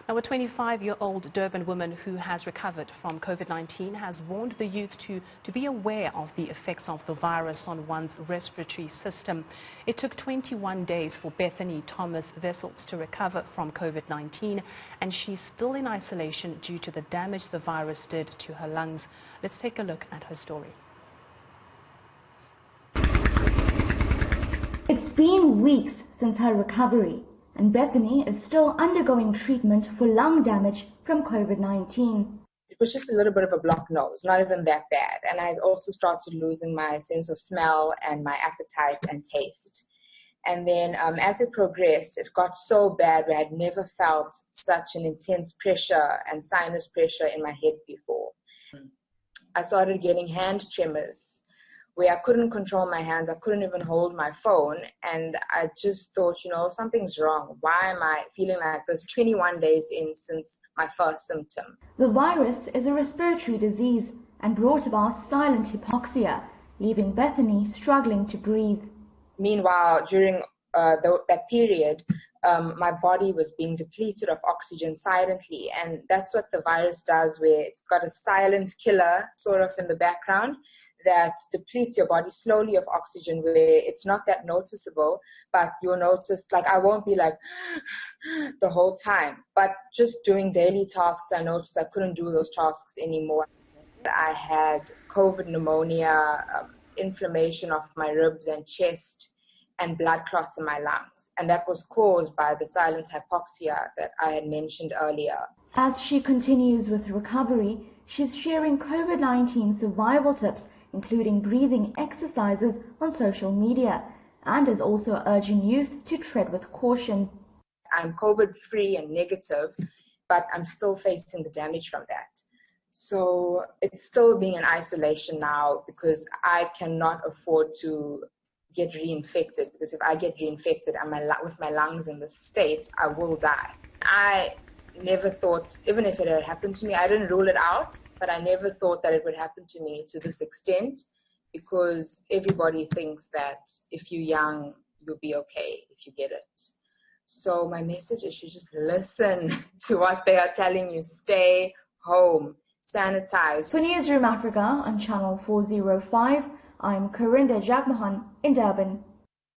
Now, a 25-year-old Durban woman who has recovered from COVID-19 has warned the youth to be aware of the effects of the virus on one's respiratory system. It took 21 days for Bethany Thomas-Wessels to recover from COVID-19, and she's still in isolation due to the damage the virus did to her lungs. Let's take a look at her story. It's been weeks since her recovery, and Bethany is still undergoing treatment for lung damage from COVID-19. It was just a little bit of a blocked nose, not even that bad. And I also started losing my sense of smell and my appetite and taste. And then as it progressed, it got so bad where I'd never felt such an intense pressure and sinus pressure in my head before. I started getting hand tremors, where I couldn't control my hands, I couldn't even hold my phone, and I just thought, something's wrong. Why am I feeling like this 21 days in since my first symptom? The virus is a respiratory disease and brought about silent hypoxia, leaving Bethany struggling to breathe. Meanwhile, during that period, my body was being depleted of oxygen silently, and that's what the virus does, where it's got a silent killer sort of in the background that depletes your body slowly of oxygen, where it's not that noticeable, but you'll notice, like, I won't be like the whole time, but just doing daily tasks, I noticed I couldn't do those tasks anymore. I had COVID pneumonia, inflammation of my ribs and chest, and blood clots in my lungs, and that was caused by the silent hypoxia that I had mentioned earlier. As she continues with recovery, she's sharing COVID-19 survival tips, including breathing exercises, on social media, and is also urging youth to tread with caution. I'm COVID-free and negative, but I'm still facing the damage from that. So it's still being in isolation now because I cannot afford to get reinfected, because if I get reinfected and with my lungs in this state, I will die. I never thought, even if it had happened to me, I didn't rule it out, but I never thought that it would happen to me to this extent, because everybody thinks that if you're young, you'll be okay if you get it. So my message is you just listen to what they are telling you. Stay home, sanitize. For Newsroom Africa on Channel 405, I'm Karinda Jagmohan in Durban.